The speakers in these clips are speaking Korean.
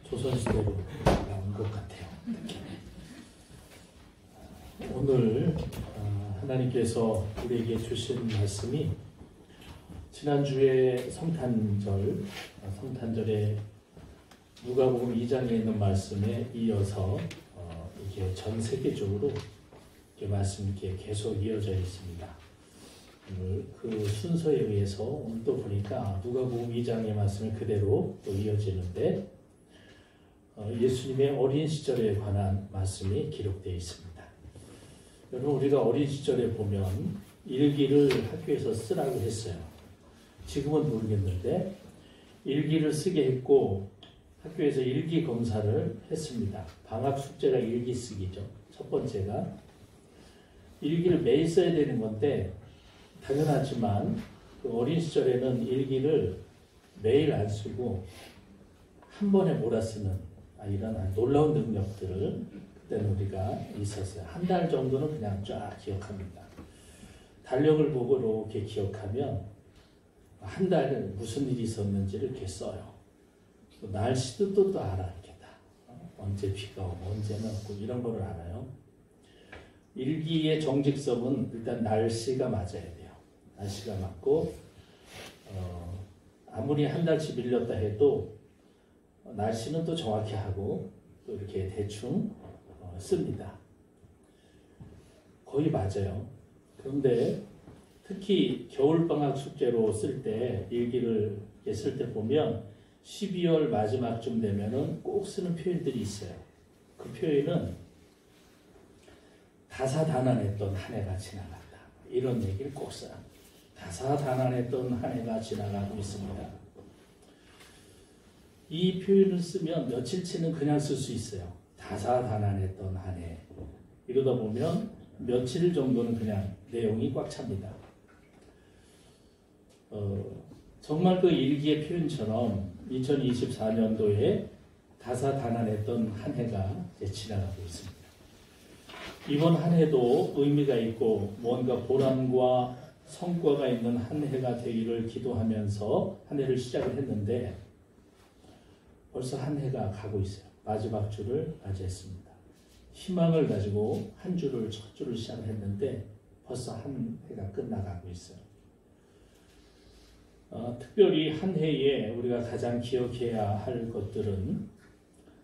조선시대로 나온 것 같아요. 오늘 하나님께서 우리에게 주신 말씀이 지난주에 성탄절에 누가복음 2장에 있는 말씀에 이어서 이게 전 세계적으로 이렇게 말씀이 이렇게 계속 이어져 있습니다. 오늘 그 순서에 의해서 오늘 또 보니까 누가복음 2장의 말씀이 그대로 또 이어지는데 예수님의 어린 시절에 관한 말씀이 기록되어 있습니다. 여러분, 우리가 어린 시절에 보면 일기를 학교에서 쓰라고 했어요. 지금은 모르겠는데 일기를 쓰게 했고 학교에서 일기 검사를 했습니다. 방학 숙제가 일기 쓰기죠. 첫 번째가 일기를 매일 써야 되는 건데 당연하지만 그 어린 시절에는 일기를 매일 안 쓰고 한 번에 몰아쓰는 이런 놀라운 능력들을 그때는 우리가 있었어요. 한 달 정도는 그냥 쫙 기억합니다. 달력을 보고 이렇게 기억하면 한 달에 무슨 일이 있었는지를 이렇게 써요. 또 날씨도 또 알아. 이렇게 다. 언제 비가 오고 언제는 없고 이런 거를 알아요. 일기의 정직성은 일단 날씨가 맞아야 돼요. 날씨가 맞고 아무리 한 달치 밀렸다 해도 날씨는 또 정확히 하고 또 이렇게 대충 씁니다. 거의 맞아요. 그런데 특히 겨울방학 숙제로 쓸 때 일기를 쓸 때 보면 12월 마지막쯤 되면은 꼭 쓰는 표현들이 있어요. 그 표현은 다사다난했던 한 해가 지나갔다. 이런 얘기를 꼭 써요. 다사다난했던 한 해가 지나가고 있습니다. 이 표현을 쓰면 며칠치는 그냥 쓸 수 있어요. 다사다난했던 한 해. 이러다 보면 며칠 정도는 그냥 내용이 꽉 찹니다. 정말 그 일기의 표현처럼 2024년도에 다사다난했던 한 해가 이제 지나가고 있습니다. 이번 한 해도 의미가 있고 뭔가 보람과 성과가 있는 한 해가 되기를 기도하면서 한 해를 시작을 했는데 벌써 한 해가 가고 있어요. 마지막 주를 맞이했습니다. 희망을 가지고 한 주를 첫 주를 시작을 했는데 벌써 한 해가 끝나가고 있어요. 특별히 한 해에 우리가 가장 기억해야 할 것들은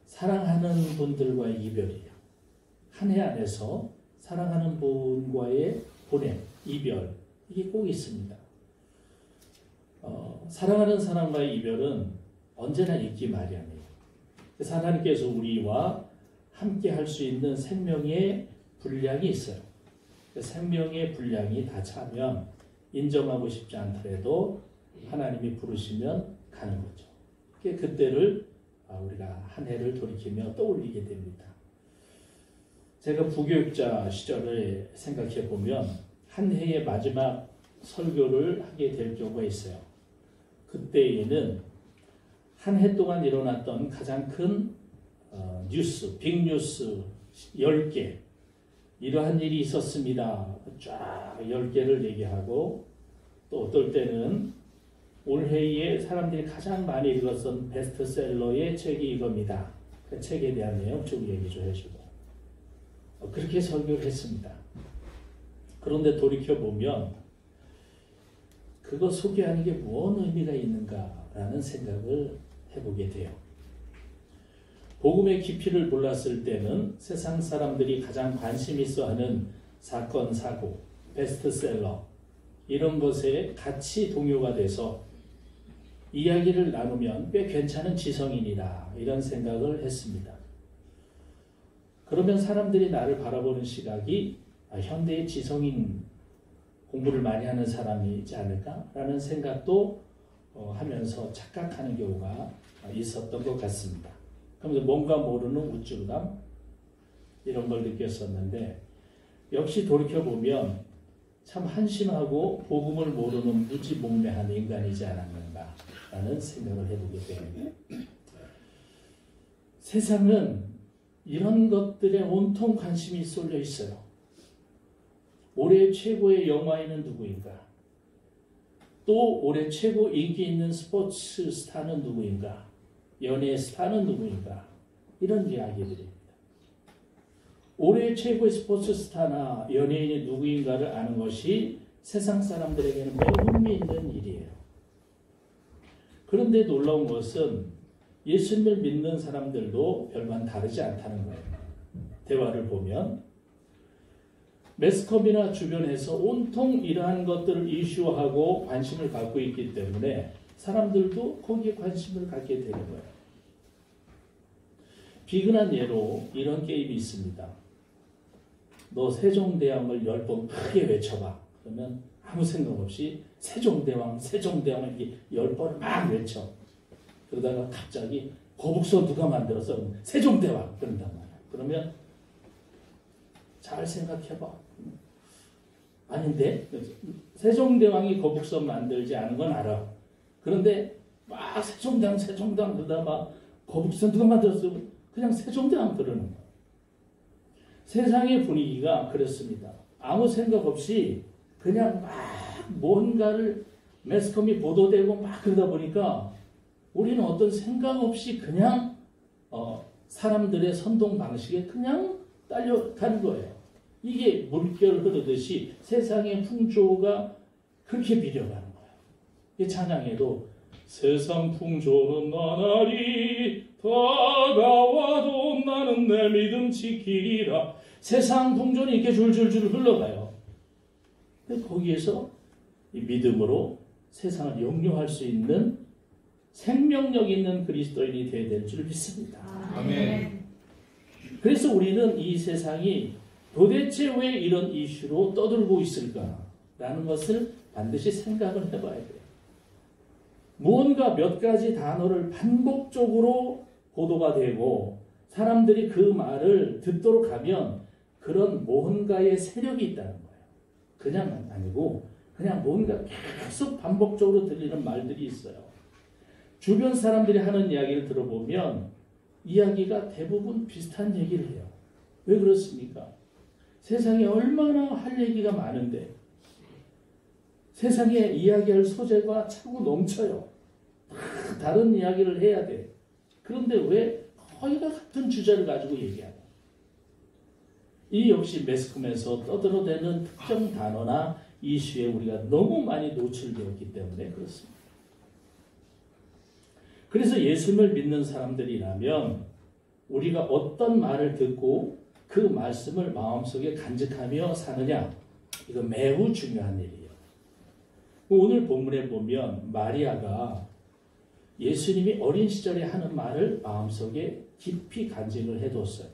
사랑하는 분들과의 이별이에요. 한 해 안에서 사랑하는 분과의 보냄, 이별, 이게 꼭 있습니다. 사랑하는 사람과의 이별은 언제나 있기 마련이에요. 그래서 하나님께서 우리와 함께 할 수 있는 생명의 분량이 있어요. 그 생명의 분량이 다 차면 인정하고 싶지 않더라도 하나님이 부르시면 가는 거죠. 그때를 우리가 한 해를 돌이키며 떠올리게 됩니다. 제가 부교육자 시절을 생각해 보면 한 해의 마지막 설교를 하게 될 경우가 있어요. 그때에는 한 해 동안 일어났던 가장 큰 뉴스, 빅뉴스 10개, 이러한 일이 있었습니다. 쫙 10개를 얘기하고 또 어떨 때는 올해에 사람들이 가장 많이 읽었던 베스트셀러의 책이 이겁니다. 그 책에 대한 내용 쭉 얘기 좀 해주고 그렇게 설교를 했습니다. 그런데 돌이켜보면 그거 소개하는 게 뭔 의미가 있는가라는 생각을 해보게 돼요. 복음의 깊이를 몰랐을 때는 세상 사람들이 가장 관심 있어 하는 사건, 사고, 베스트셀러 이런 것에 같이 동요가 돼서 이야기를 나누면 꽤 괜찮은 지성인이다 이런 생각을 했습니다. 그러면 사람들이 나를 바라보는 시각이 현대의 지성인 공부를 많이 하는 사람이지 않을까라는 생각도 하면서 착각하는 경우가 있었던 것 같습니다. 그러면서 뭔가 모르는 우쭐감 이런 걸 느꼈었는데 역시 돌이켜보면 참 한심하고 복음을 모르는 무지몽매한 인간이지 않았는가라는 생각을 해보게 됩니다. 세상은 이런 것들에 온통 관심이 쏠려 있어요. 올해 최고의 영화인은 누구인가? 또 올해 최고 인기 있는 스포츠 스타는 누구인가? 연예의 스타는 누구인가? 이런 이야기들입니다. 올해 최고의 스포츠 스타나 연예인이 누구인가를 아는 것이 세상 사람들에게는 매우 흥미있는 일이에요. 그런데 놀라운 것은 예수님을 믿는 사람들도 별반 다르지 않다는 거예요. 대화를 보면 매스컴이나 주변에서 온통 이러한 것들을 이슈화하고 관심을 갖고 있기 때문에 사람들도 거기에 관심을 갖게 되는 거예요. 비근한 예로 이런 게임이 있습니다. 너 세종대왕을 10번 크게 외쳐봐. 그러면 아무 생각 없이 세종대왕 이렇게 10번을 막 외쳐. 그러다가 갑자기 거북선 누가 만들어서 세종대왕 그런단 말이야. 그러면 잘 생각해봐. 아닌데 세종대왕이 거북선 만들지 않은 건 알아. 그런데 막 세종대왕 그러다 막 거북선 누가 만들었어? 그냥 세종대왕 그러는 거야. 세상의 분위기가 그렇습니다. 아무 생각 없이 그냥 막 뭔가를 매스컴이 보도되고 막 그러다 보니까 우리는 어떤 생각 없이 그냥 사람들의 선동 방식에 그냥 딸려가는 거예요. 이게 물결 흐르듯이 세상의 풍조가 그렇게 밀려가는 거예요. 이 찬양에도 세상 풍조는 나날이 다가와도 나는 내 믿음 지키리라. 세상 풍조는 이렇게 줄줄줄 흘러가요. 근데 거기에서 이 믿음으로 세상을 역류할 수 있는 생명력 있는 그리스도인이 되어야 될 줄 믿습니다. 아멘. 그래서 우리는 이 세상이 도대체 왜 이런 이슈로 떠들고 있을까라는 것을 반드시 생각을 해봐야 돼요. 무언가 몇 가지 단어를 반복적으로 보도가 되고 사람들이 그 말을 듣도록 하면 그런 뭔가의 세력이 있다는 거예요. 그냥 아니고 그냥 뭔가 계속 반복적으로 들리는 말들이 있어요. 주변 사람들이 하는 이야기를 들어보면 이야기가 대부분 비슷한 얘기를 해요. 왜 그렇습니까? 세상에 얼마나 할 얘기가 많은데 세상에 이야기할 소재가 차고 넘쳐요. 다른 이야기를 해야 돼. 그런데 왜 거의가 같은 주제를 가지고 얘기하냐. 이 역시 매스컴에서 떠들어대는 특정 단어나 이슈에 우리가 너무 많이 노출되었기 때문에 그렇습니다. 그래서 예수님을 믿는 사람들이라면 우리가 어떤 말을 듣고 그 말씀을 마음속에 간직하며 사느냐, 이거 매우 중요한 일이에요. 오늘 본문에 보면 마리아가 예수님이 어린 시절에 하는 말을 마음속에 깊이 간직을 해뒀어요.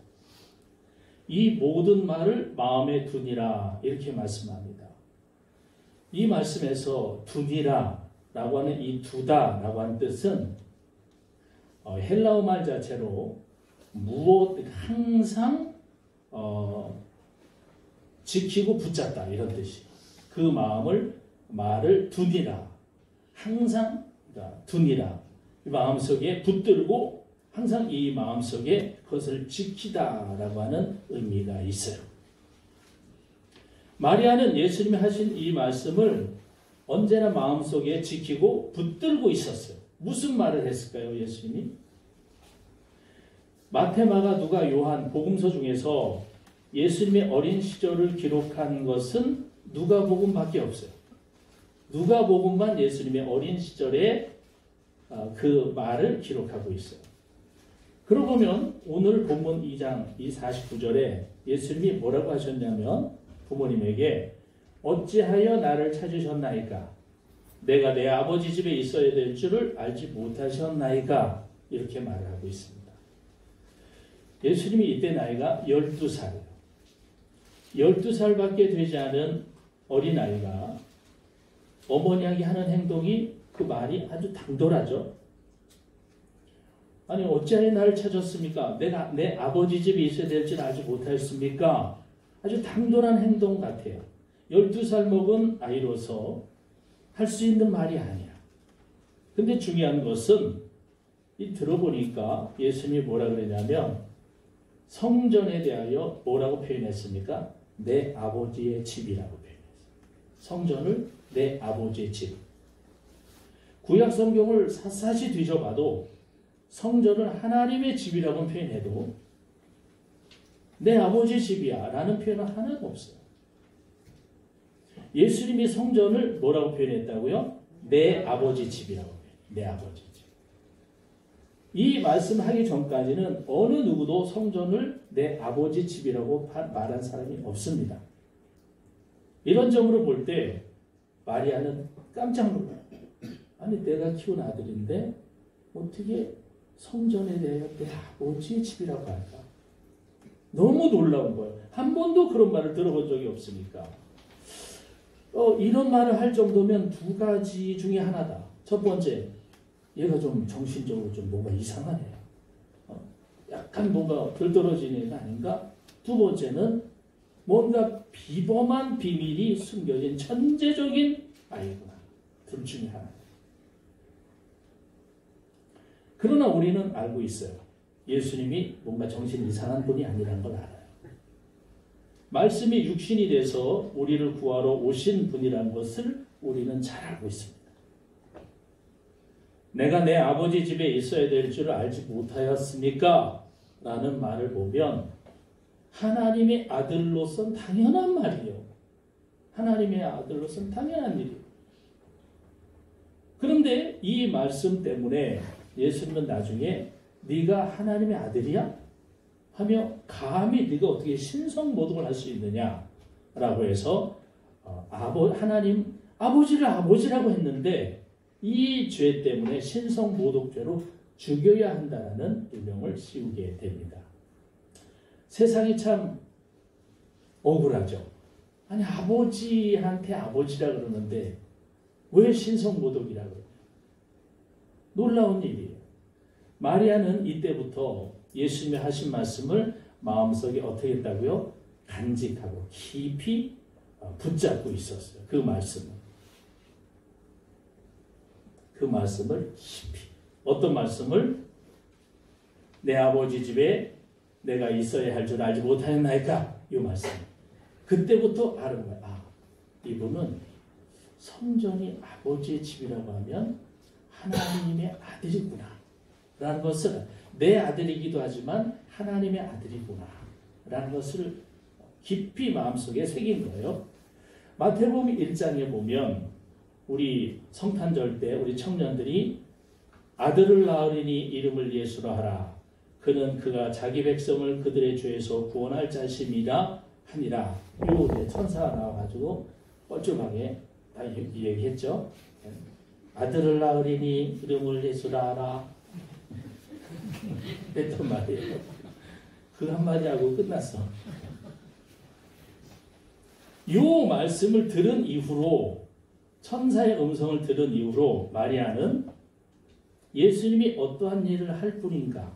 이 모든 말을 마음에 두니라 이렇게 말씀합니다. 이 말씀에서 두니라 라고 하는 이 두다 라고 하는 뜻은 헬라어 말 자체로 무엇 항상 지키고 붙잡다 이런 뜻이에요. 그 말을 두니라 항상 두니라 마음속에 붙들고 항상 이 마음속에 그것을 지키다라고 하는 의미가 있어요. 마리아는 예수님이 하신 이 말씀을 언제나 마음속에 지키고 붙들고 있었어요. 무슨 말을 했을까요, 예수님이? 마태, 마가, 누가, 요한 복음서 중에서 예수님의 어린 시절을 기록한 것은 누가복음밖에 없어요. 누가복음만 예수님의 어린 시절에 그 말을 기록하고 있어요. 그러고 보면 오늘 본문 2장 이 49절에 예수님이 뭐라고 하셨냐면 부모님에게 어찌하여 나를 찾으셨나이까? 내가 내 아버지 집에 있어야 될 줄을 알지 못하셨나이까? 이렇게 말을 하고 있습니다. 예수님이 이때 나이가 12살이에요. 12살밖에 되지 않은 어린아이가 어머니에게 하는 행동이 그 말이 아주 당돌하죠. 아니 어찌하여 나를 찾았습니까? 내가 내 아버지 집에 있어야 될 줄 알지 못하였습니까? 아주 당돌한 행동 같아요. 12살 먹은 아이로서 할 수 있는 말이 아니야. 근데 중요한 것은 이 들어보니까 예수님이 뭐라 그러냐면 성전에 대하여 뭐라고 표현했습니까? 내 아버지의 집이라고 표현했어요. 성전을 내 아버지의 집. 구약 성경을 샅샅이 뒤져봐도 성전을 하나님의 집이라고 표현해도 내 아버지 집이야 라는 표현은 하나도 없어요. 예수님이 성전을 뭐라고 표현했다고요? 내 아버지 집이라고 표현해요. 내 아버지 집. 이 말씀하기 전까지는 어느 누구도 성전을 내 아버지 집이라고 말한 사람이 없습니다. 이런 점으로 볼 때 마리아는 깜짝 놀라요. 아니 내가 키운 아들인데 어떻게 성전에 대해 내 아버지의 집이라고 할까? 너무 놀라운 거예요. 한 번도 그런 말을 들어본 적이 없으니까. 이런 말을 할 정도면 두 가지 중에 하나다. 첫 번째, 얘가 좀 정신적으로 좀 뭔가 이상하네요. 약간 뭔가 들떨어지는 애 아닌가? 두 번째는 뭔가 비범한 비밀이 숨겨진 천재적인 아이구나. 둘 중에 하나. 그러나 우리는 알고 있어요. 예수님이 뭔가 정신 이상한 분이 아니라는 걸 알아요. 말씀이 육신이 돼서 우리를 구하러 오신 분이라는 것을 우리는 잘 알고 있습니다. 내가 내 아버지 집에 있어야 될 줄 알지 못하였습니까? 라는 말을 보면 하나님의 아들로선 당연한 말이에요. 하나님의 아들로선 당연한 일이에요. 그런데 이 말씀 때문에 예수님은 나중에 네가 하나님의 아들이야? 하며 감히 네가 어떻게 신성모독을 할 수 있느냐라고 해서 하나님 아버지를 아버지라고 했는데 이 죄 때문에 신성모독죄로 죽여야 한다는 유명을 씌우게 됩니다. 세상이 참 억울하죠. 아니 아버지한테 아버지라 그러는데 왜 신성모독이라고 그래요? 놀라운 일이에요. 마리아는 이때부터 예수님이 하신 말씀을 마음속에 어떻게 했다고요? 간직하고 깊이 붙잡고 있었어요. 그 말씀을 깊이. 어떤 말씀을? 내 아버지 집에 내가 있어야 할 줄 알지 못하였나이까? 이 말씀. 그때부터 아는 거예요. 이분은 성전이 아버지의 집이라고 하면 하나님의 아들이구나. 라는 것을 내 아들이기도 하지만 하나님의 아들이구나. 라는 것을 깊이 마음속에 새긴 거예요. 마태복음 1장에 보면 우리 성탄절 때 우리 청년들이 아들을 낳으리니 이름을 예수로 하라. 그는 그가 자기 백성을 그들의 죄에서 구원할 자심이라 하니라. 요 천사가 나와가지고 뻘쭘하게 다 얘기했죠. 아들을 낳으리니 이름을 예수라 하라. 했단 말이에요. 그 한마디 하고 끝났어. 요 말씀을 들은 이후로 천사의 음성을 들은 이후로 마리아는 예수님이 어떠한 일을 할 분인가,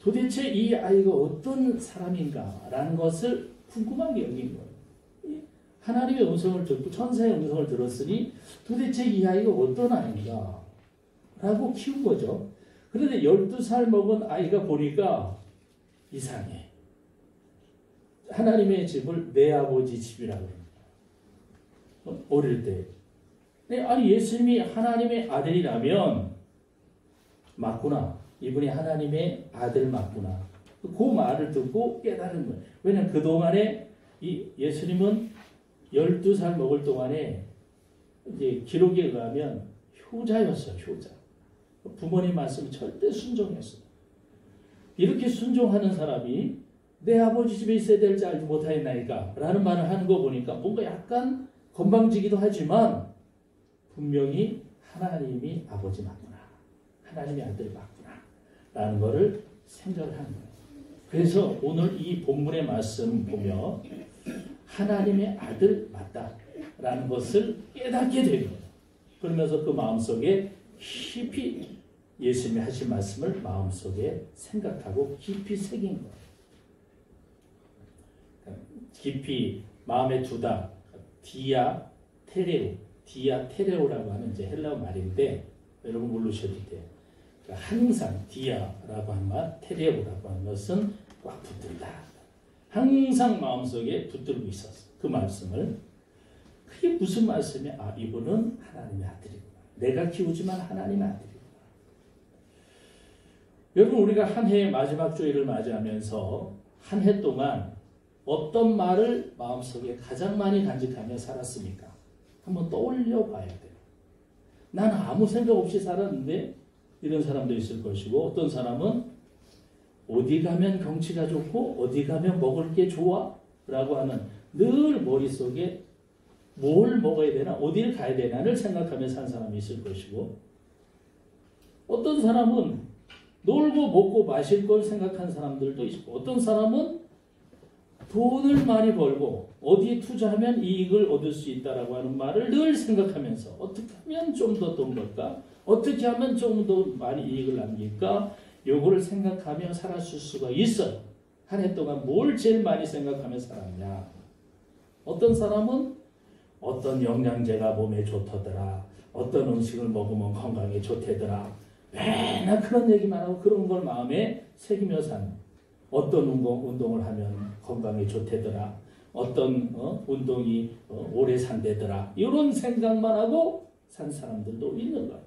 도대체 이 아이가 어떤 사람인가 라는 것을 궁금하게 여긴 거예요. 하나님의 음성을 듣고 천사의 음성을 들었으니 도대체 이 아이가 어떤 아이인가 라고 키운 거죠. 그런데 12살 먹은 아이가 보니까 이상해. 하나님의 집을 내 아버지 집이라고 합니다. 어릴 때. 아니 예수님이 하나님의 아들이라면 맞구나. 이분이 하나님의 아들 맞구나. 그 말을 듣고 깨달은 거예요. 왜냐하면 그동안에 이 예수님은 12살 먹을 동안에 이제 기록에 의하면 효자였어요. 효자. 부모님 말씀 절대 순종했어요. 이렇게 순종하는 사람이 내 아버지 집에 있어야 될 줄 알지 못하였나이까 라는 말을 하는 거 보니까 뭔가 약간 건방지기도 하지만 분명히 하나님이 아버지 맞구나. 하나님의 아들 맞구나. 라는 거를 생각을 하는 거예요. 그래서 오늘 이 본문의 말씀 보면 하나님의 아들 맞다. 라는 것을 깨닫게 되는 거예요. 그러면서 그 마음속에 깊이 예수님이 하신 말씀을 마음속에 생각하고 깊이 새긴 거예요. 깊이 마음에 두다. 디아 테레오라고 하는 이제 헬라어 말인데 여러분 모르셔도 돼요. 그러니까 항상 디아라고 하는 말, 테레오라고 하는 것은 꽉 붙들다. 항상 마음속에 붙들고 있었어. 그 말씀을. 그게 무슨 말씀이야? 이분은 하나님의 아들이구나. 내가 키우지만 하나님의 아들이구나. 여러분, 우리가 한 해의 마지막 주일을 맞이하면서 한 해 동안 어떤 말을 마음속에 가장 많이 간직하며 살았습니까? 한번 떠올려 봐야 돼요. 나는 아무 생각 없이 살았는데 이런 사람도 있을 것이고, 어떤 사람은 어디 가면 경치가 좋고 어디 가면 먹을 게 좋아? 라고 하는 늘 머릿속에 뭘 먹어야 되나, 어디를 가야 되나를 생각하며 산 사람이 있을 것이고, 어떤 사람은 놀고 먹고 마실 걸 생각한 사람들도 있고, 어떤 사람은 돈을 많이 벌고 어디에 투자하면 이익을 얻을 수 있다라고 하는 말을 늘 생각하면서 어떻게 하면 좀 더 돈 벌까? 어떻게 하면 좀 더 많이 이익을 남길까? 요거를 생각하며 살았을 수가 있어요. 한 해 동안 뭘 제일 많이 생각하며 살았냐? 어떤 사람은 어떤 영양제가 몸에 좋다더라, 어떤 음식을 먹으면 건강에 좋다더라, 맨날 그런 얘기만 하고 그런 걸 마음에 새기며 사는, 어떤 운동을 하면 건강에 좋다더라, 어떤 운동이 오래 산다더라, 이런 생각만 하고 산 사람들도 있는 거예요.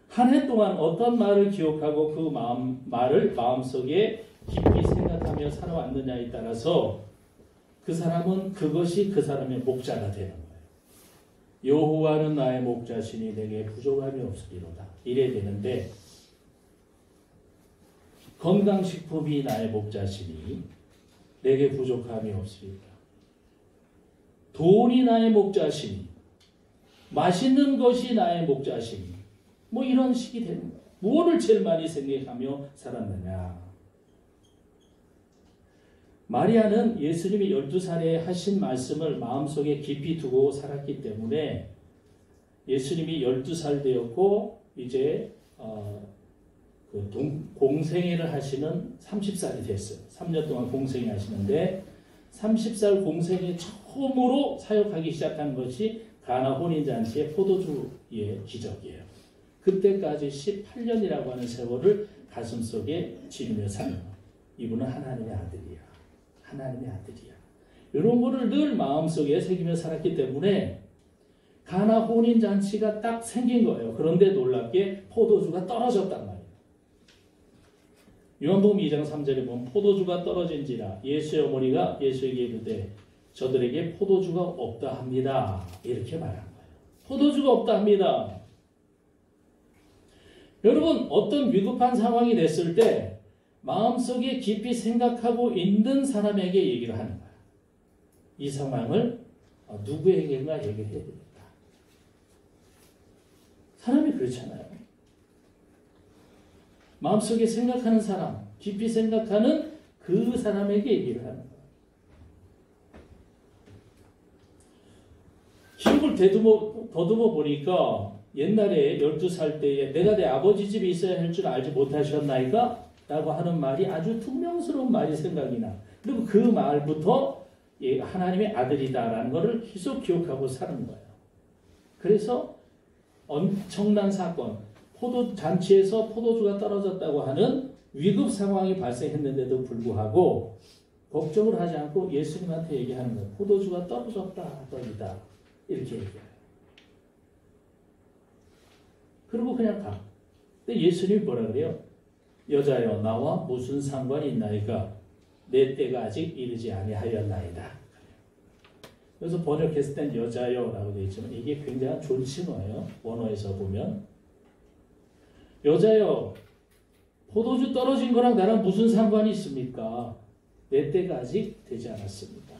한 해 동안 어떤 말을 기억하고 그 말을 마음속에 깊이 생각하며 살아왔느냐에 따라서 그 사람은 그것이 그 사람의 목자가 되는 거예요. 여호와는 나의 목자시니 내게 부족함이 없으리로다. 이래야 되는데, 건강식품이 나의 목자시니 내게 부족함이 없으리로다. 돈이 나의 목자시니, 맛있는 것이 나의 목자시니, 뭐 이런 식이 되는 거예요. 무엇을 제일 많이 생각하며 살았느냐? 마리아는 예수님이 12살에 하신 말씀을 마음속에 깊이 두고 살았기 때문에 예수님이 12살 되었고 이제 공생애를 하시는 30살이 됐어요. 3년 동안 공생애 하시는데 30살 공생애 처음으로 사역하기 시작한 것이 가나 혼인잔치의 포도주의 기적이에요. 그때까지 18년이라고 하는 세월을 가슴속에 지니며 사는 거예요. 이분은 하나님의 아들이야. 하나님의 아들이야. 이런 거를 늘 마음속에 새기며 살았기 때문에 가나 혼인잔치가 딱 생긴 거예요. 그런데 놀랍게 포도주가 떨어졌단 말이에요. 요한복음 2장 3절에 보면 포도주가 떨어진지라 예수의 어머니가 예수에게 이르되 저들에게 포도주가 없다 합니다. 이렇게 말한 거예요. 포도주가 없다 합니다. 여러분, 어떤 위급한 상황이 됐을 때 마음속에 깊이 생각하고 있는 사람에게 얘기를 하는 거야. 이 상황을 누구에게나 얘기를 해야 됩니다. 사람이 그렇잖아요. 마음속에 생각하는 사람, 깊이 생각하는 그 사람에게 얘기를 하는 거야. 기억을 더듬어 보니까 옛날에 12살 때에 내가 내 아버지 집에 있어야 할 줄 알지 못하셨나이까? 라고 하는 말이 아주 퉁명스러운 말이 생각이 나. 그리고 그 말부터 하나님의 아들이다라는 것을 계속 기억하고 사는 거예요. 그래서 엄청난 사건, 잔치에서 포도주가 떨어졌다고 하는 위급 상황이 발생했는데도 불구하고 걱정을 하지 않고 예수님한테 얘기하는 거예요. 포도주가 떨어졌다, 떨리다. 이렇게 얘기해요. 그리고 그냥 가. 근데 예수님이 뭐라 그래요? 여자여, 나와 무슨 상관이 있나이까? 내 때가 아직 이르지 아니하였나이다. 그래서 번역했을 땐 여자여라고 되어 있지만 이게 굉장히 존칭어예요. 원어에서 보면. 여자여, 포도주 떨어진 거랑 나랑 무슨 상관이 있습니까? 내 때가 아직 되지 않았습니다.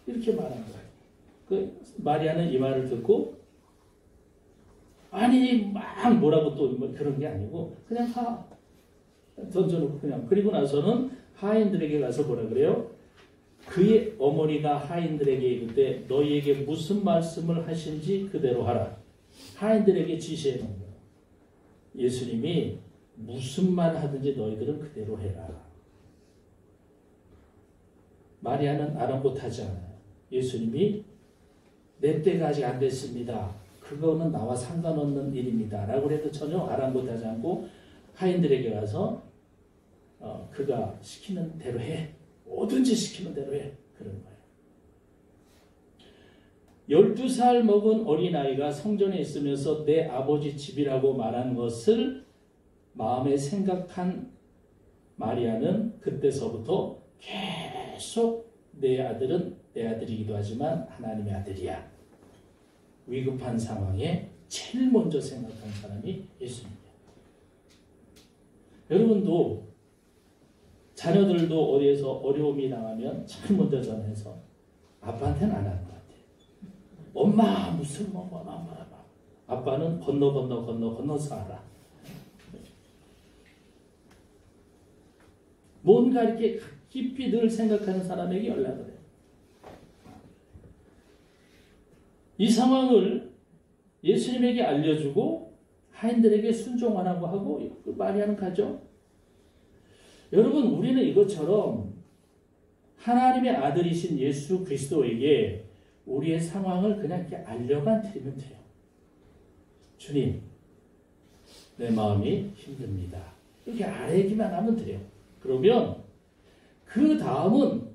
이렇게 말한 거예요. 그 마리아는 이 말을 듣고 아니 막 뭐라고 또 그런 게 아니고 그냥 가. 던져놓고 그냥. 그리고 나서는 하인들에게 가서 뭐라 그래요? 그의 어머니가 하인들에게 이르되 너희에게 무슨 말씀을 하신지 그대로 하라. 하인들에게 지시해 놓은 거예요. 예수님이 무슨 말 하든지 너희들은 그대로 해라. 마리아는 아랑곳하지 않아요. 예수님이 내 때가 아직 안 됐습니다. 그거는 나와 상관없는 일입니다. 라고 해도 전혀 아랑곳하지 않고 하인들에게 가서 그가 시키는 대로 해. 뭐든지 시키는 대로 해. 그런 거예요. 12살 먹은 어린아이가 성전에 있으면서 내 아버지 집이라고 말한 것을 마음에 생각한 마리아는 그때서부터 계속 내 아들은 내 아들이기도 하지만 하나님의 아들이야. 위급한 상황에 제일 먼저 생각한 사람이 예수님이에요. 여러분도 자녀들도 어디에서 어려움이 당하면 제일 먼저 전해서 아빠한테는 안 하는 것 같아요. 엄마 무슨 엄마. 아빠는 건너서 알아. 뭔가 이렇게 깊이 늘 생각하는 사람에게 연락을 해요. 이 상황을 예수님에게 알려주고 하인들에게 순종하라고 하고 마리아는 가죠. 여러분, 우리는 이것처럼 하나님의 아들이신 예수 그리스도에게 우리의 상황을 그냥 이렇게 알려만 드리면 돼요. 주님, 내 마음이 힘듭니다. 이렇게 알기만 하면 돼요. 그러면 그 다음은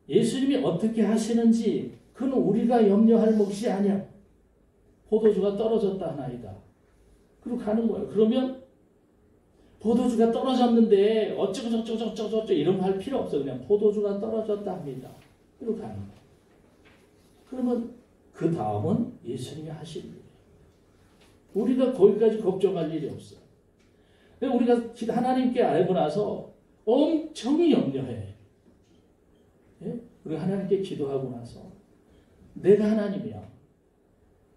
예수님이 어떻게 하시는지 그건 우리가 염려할 몫이 아니야. 포도주가 떨어졌다 하나이다. 그리고 가는 거예요. 그러면 포도주가 떨어졌는데 어쩌고 이런 거 할 필요 없어. 그냥 포도주가 떨어졌다 합니다. 그리고 가는 거예요. 그러면 그 다음은 예수님이 하실 일이에요. 우리가 거기까지 걱정할 일이 없어요. 우리가 하나님께 알고 나서 엄청 염려해. 예? 우리가 하나님께 기도하고 나서 내가 하나님이야.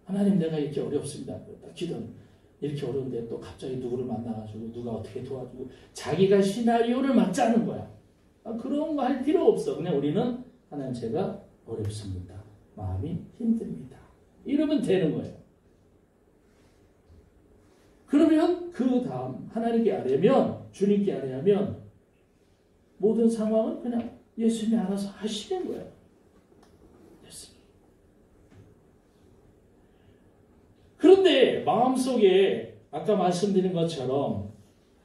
하나님, 내가 이렇게 어렵습니다. 기도는 이렇게 어려운데 또 갑자기 누구를 만나가지고 누가 어떻게 도와주고 자기가 시나리오를 막 짜는 거야. 그런 거 할 필요 없어. 그냥 우리는 하나님, 제가 어렵습니다. 마음이 힘듭니다. 이러면 되는 거예요. 그러면 그 다음 하나님께 아뢰면, 주님께 아뢰면 모든 상황은 그냥 예수님이 알아서 하시는 거예요. 예수님. 그런데 마음속에 아까 말씀드린 것처럼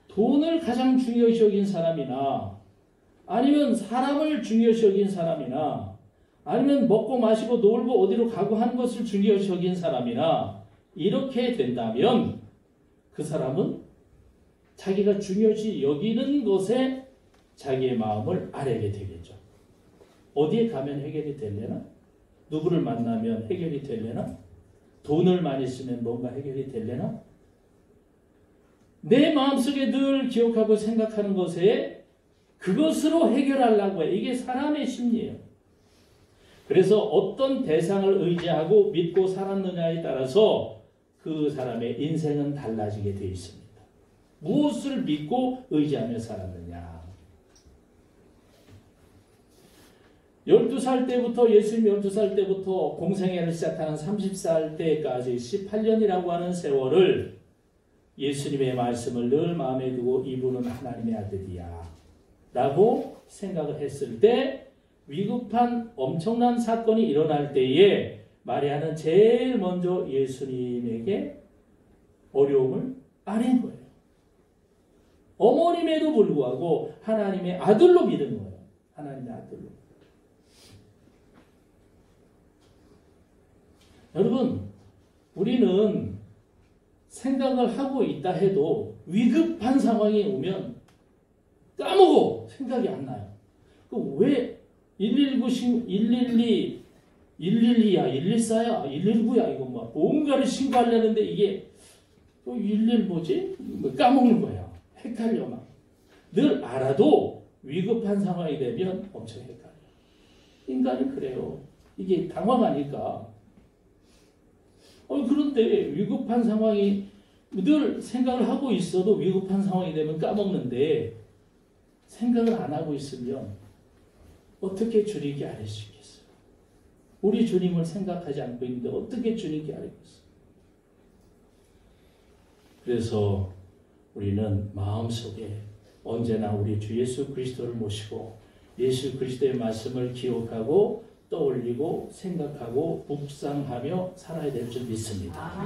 돈을 가장 중요시 여긴 사람이나 아니면 사람을 중요시 여긴 사람이나 아니면 먹고 마시고 놀고 어디로 가고 하는 것을 중요시 여긴 사람이나 이렇게 된다면 그 사람은 자기가 중요시 여기는 것에 자기의 마음을 아뢰게 되겠죠. 어디에 가면 해결이 되려나? 누구를 만나면 해결이 되려나? 돈을 많이 쓰면 뭔가 해결이 되려나? 내 마음속에 늘 기억하고 생각하는 것에 그것으로 해결하려고 해. 이게 사람의 심리예요. 그래서 어떤 대상을 의지하고 믿고 살았느냐에 따라서 그 사람의 인생은 달라지게 되어 있습니다. 무엇을 믿고 의지하며 살았느냐. 12살 때부터, 예수님 12살 때부터 공생애를 시작하는 30살 때까지 18년이라고 하는 세월을 예수님의 말씀을 늘 마음에 두고 이분은 하나님의 아들이야 라고 생각을 했을 때 위급한 엄청난 사건이 일어날 때에 마리아는 제일 먼저 예수님에게 어려움을 아뢰는 거예요. 어머님에도 불구하고 하나님의 아들로 믿은 거예요. 하나님의 아들로. 여러분, 우리는 생각을 하고 있다 해도 위급한 상황이 오면 까먹어. 생각이 안 나요. 왜 119, 112, 112야, 114야, 119야, 이거 막 뭔가를 신고하려는데 이게 또 111 뭐지? 까먹는 거야. 헷갈려 막. 늘 알아도 위급한 상황이 되면 엄청 헷갈려. 인간이 그래요. 이게 당황하니까. 그런데 위급한 상황이 늘 생각을 하고 있어도 위급한 상황이 되면 까먹는데 생각을 안 하고 있으면 어떻게 주님께 아뢰 수 있겠어요? 우리 주님을 생각하지 않고 있는데 어떻게 주님께 아뢰겠어요? 그래서 우리는 마음속에 언제나 우리 주 예수 그리스도를 모시고 예수 그리스도의 말씀을 기억하고 떠올리고 생각하고 묵상하며 살아야 될 줄 믿습니다.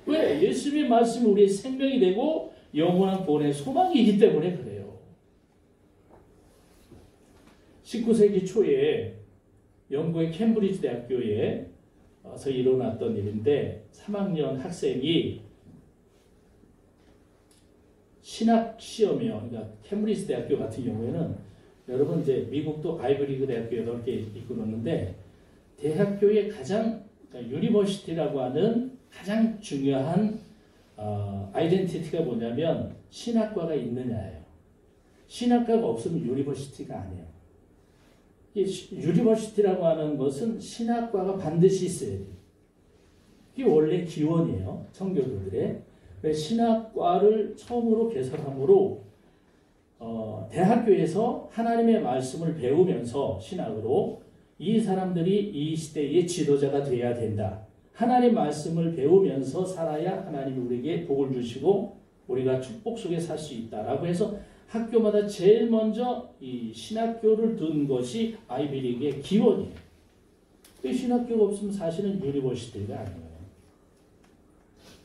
왜? 예수님의 말씀이 우리의 생명이 되고 영원한 구원의 소망이기 때문에 그래요. 19세기 초에 영국의 캠브리지 대학교에서 일어났던 일인데 3학년 학생이 신학 시험이요. 그러니까 캠브리지 대학교 같은 경우에는 여러분 이제 미국도 아이브리그 대학교 8개 있고 그러는데 대학교의 가장 그러니까 유니버시티라고 하는 가장 중요한 아이덴티티가 뭐냐면 신학과가 있느냐예요. 신학과가 없으면 유니버시티가 아니에요. 유니버시티라고 하는 것은 신학과가 반드시 있어야 돼요. 이게 원래 기원이에요. 청교도들의. 신학과를 처음으로 개설함으로 대학교에서 하나님의 말씀을 배우면서 신학으로 이 사람들이 이 시대의 지도자가 돼야 된다. 하나님 말씀을 배우면서 살아야 하나님이 우리에게 복을 주시고 우리가 축복 속에 살 수 있다라고 해서 학교마다 제일 먼저 이 신학교를 둔 것이 아이비리그의 기원이에요. 신학교가 없으면 사실은 유니버시티가 아니에요.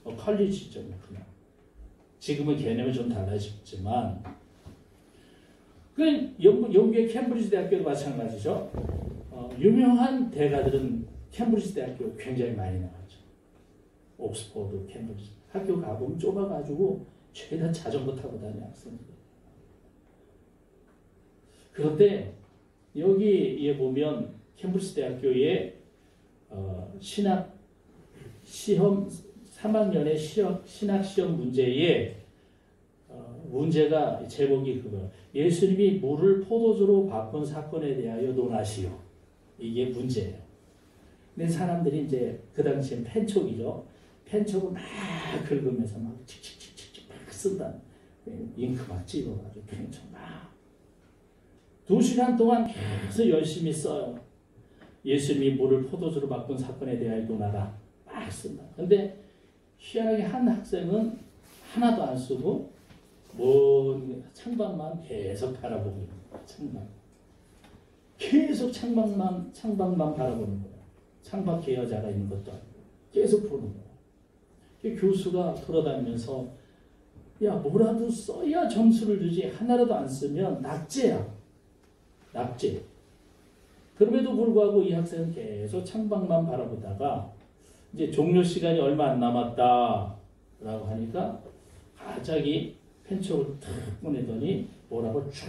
컬리지죠, 그냥. 지금은 개념이 좀 달라졌지만, 영국의 캠브리지 대학교도 마찬가지죠. 유명한 대가들은 캠브리지 대학교 굉장히 많이 나왔죠. 옥스퍼드, 캠브리지. 학교 가보면 좁아가지고 죄다 자전거 타고 다니는 학생들. 그런데 여기에 보면 캠브리지 대학교의 신학 시험 3학년의 신학 시험 문제에 문제가 제목이 그거 예수님이 물을 포도주로 바꾼 사건에 대하여 논하시오. 이게 문제예요. 근데 사람들이 이제 그 당시엔 펜촉이죠. 펜촉을 막 긁으면서 막 칙칙칙칙 막 쓴다. 잉크 막 찍어가지고 펜촉 막 2시간 동안 계속 열심히 써요. 예수님이 물을 포도주로 바꾼 사건에 대하여 논하라. 막 쓴다. 근데 희한하게 한 학생은 하나도 안 쓰고 뭔 창밖만 계속 바라보고 있는 거야. 창밖. 계속 창밖만 바라보는 거야. 창밖 계여자가 있는 것도 아니고 계속 보는 거야. 교수가 돌아다니면서 야 뭐라도 써야 점수를 주지 하나라도 안 쓰면 낙제야. 낙제. 그럼에도 불구하고 이 학생은 계속 창밖만 바라보다가 이제 종료 시간이 얼마 안 남았다라고 하니까 갑자기 펜촉을 탁 꺼내더니 뭐라고 쭉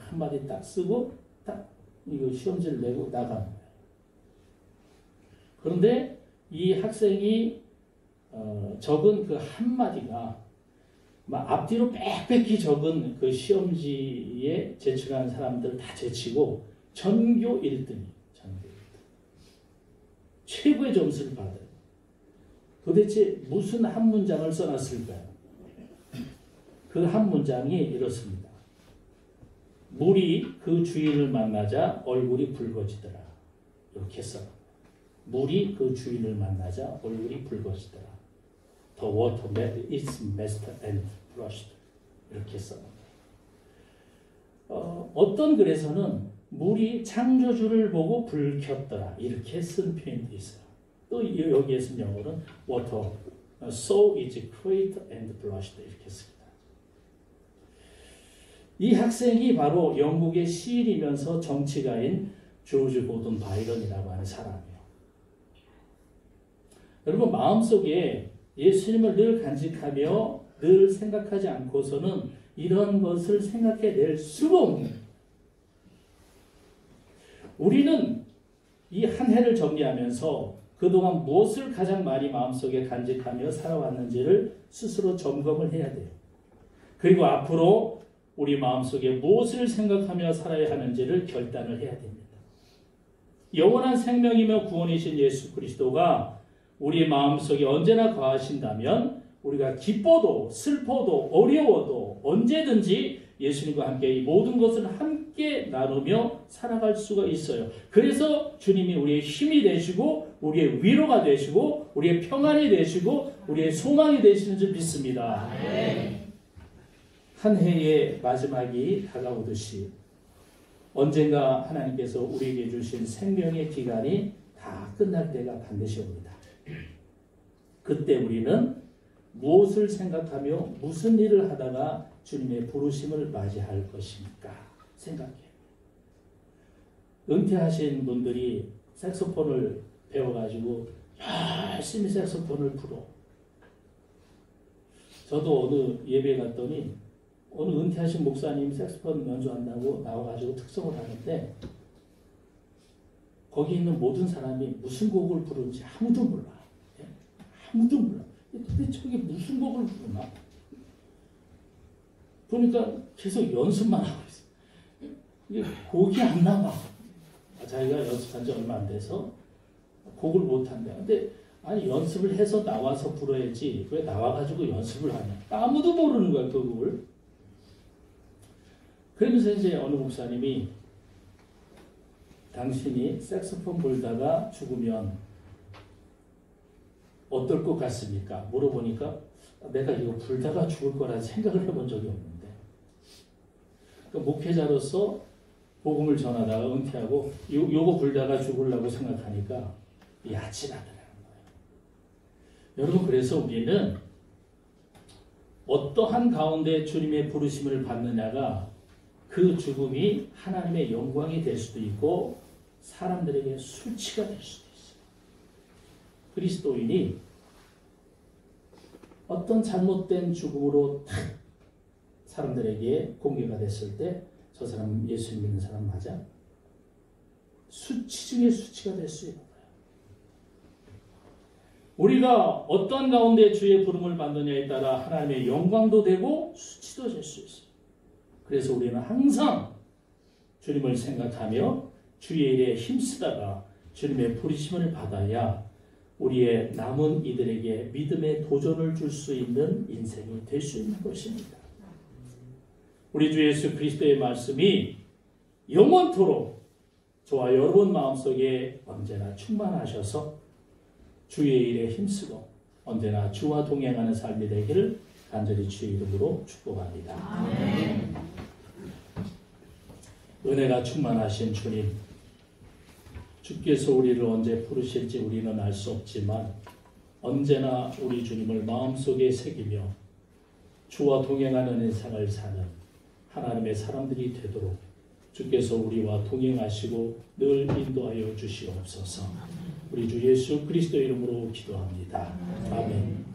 한마디 딱 쓰고 딱 이거 시험지를 내고 나가는 거예요. 그런데 이 학생이 적은 그 한마디가 막 앞뒤로 빽빽히 적은 그 시험지에 제출한 사람들 다 제치고 전교 1등이 전교 1등. 최고의 점수를 받아요. 도대체 무슨 한 문장을 써놨을까요? 그 한 문장이 이렇습니다. 물이 그 주인을 만나자 얼굴이 붉어지더라. 이렇게 써. 물이 그 주인을 만나자 얼굴이 붉어지더라. The water met its master and blushed. 이렇게 써. 어떤 글에서는 물이 창조주를 보고 붉혔더라. 이렇게 쓴 표현도 있어요. 또 여기에 쓴 영어로는 water so is created and blushed 이렇게 씁니다. 이 학생이 바로 영국의 시인이면서 정치가인 조지 고든 바이런이라고 하는 사람이에요. 여러분 마음속에 예수님을 늘 간직하며 늘 생각하지 않고서는 이런 것을 생각해낼 수가 없는 우리는 이 한 해를 정리하면서 그동안 무엇을 가장 많이 마음속에 간직하며 살아왔는지를 스스로 점검을 해야 돼요. 그리고 앞으로 우리 마음속에 무엇을 생각하며 살아야 하는지를 결단을 해야 됩니다. 영원한 생명이며 구원이신 예수 그리스도가 우리 마음속에 언제나 거하신다면 우리가 기뻐도 슬퍼도 어려워도 언제든지 예수님과 함께 이 모든 것을 함께 나누며 살아갈 수가 있어요. 그래서 주님이 우리의 힘이 되시고 우리의 위로가 되시고 우리의 평안이 되시고 우리의 소망이 되시는 줄 믿습니다. 네. 한 해의 마지막이 다가오듯이 언젠가 하나님께서 우리에게 주신 생명의 기간이 다 끝날 때가 반드시 옵니다. 그때 우리는 무엇을 생각하며 무슨 일을 하다가 주님의 부르심을 맞이할 것입니까? 생각해요. 은퇴하신 분들이 색소폰을 배워가지고 열심히 색소폰을 불어. 저도 어느 예배 갔더니 어느 은퇴하신 목사님 색소폰 연주한다고 나와가지고 특성을 하는데 거기 있는 모든 사람이 무슨 곡을 부르는지 아무도 몰라. 아무도 몰라. 도대체 저게 무슨 곡을 부르나? 보니까 계속 연습만 하고 있어. 이게 곡이 안 나와. 자기가 연습한 지 얼마 안 돼서 곡을 못 한대. 근데 아니 연습을 해서 나와서 불어야지 왜 나와가지고 연습을 하냐? 아무도 모르는 거야 그 곡을. 그러면서 이제 어느 목사님이 당신이 색소폰 불다가 죽으면 어떨 것 같습니까? 물어보니까 내가 이거 불다가 죽을 거라 생각을 해본 적이 없는데 그러니까 목회자로서 복음을 전하다가 은퇴하고 요거 불다가 죽으려고 생각하니까 야진하더라는 거예요. 여러분 그래서 우리는 어떠한 가운데 주님의 부르심을 받느냐가 그 죽음이 하나님의 영광이 될 수도 있고 사람들에게 수치가 될 수도 있어요. 그리스도인이 어떤 잘못된 죽음으로 탁 사람들에게 공개가 됐을 때 저 사람 예수 믿는 사람 맞아? 수치 중에 수치가 될 수 있는 거예요. 우리가 어떤 가운데 주의 부름을 받느냐에 따라 하나님의 영광도 되고 수치도 될 수 있어요. 그래서 우리는 항상 주님을 생각하며 주의 일에 힘쓰다가 주님의 부르심을 받아야 우리의 남은 이들에게 믿음의 도전을 줄 수 있는 인생이 될 수 있는 것입니다. 우리 주 예수 그리스도의 말씀이 영원토록 저와 여러분 마음속에 언제나 충만하셔서 주의 일에 힘쓰고 언제나 주와 동행하는 삶이 되기를 간절히 주의 이름으로 축복합니다. 아멘. 은혜가 충만하신 주님, 주께서 우리를 언제 부르실지 우리는 알 수 없지만 언제나 우리 주님을 마음속에 새기며 주와 동행하는 인생을 사는 하나님의 사람들이 되도록 주께서 우리와 동행하시고 늘 인도하여 주시옵소서. 우리 주 예수 그리스도 이름으로 기도합니다. 아멘.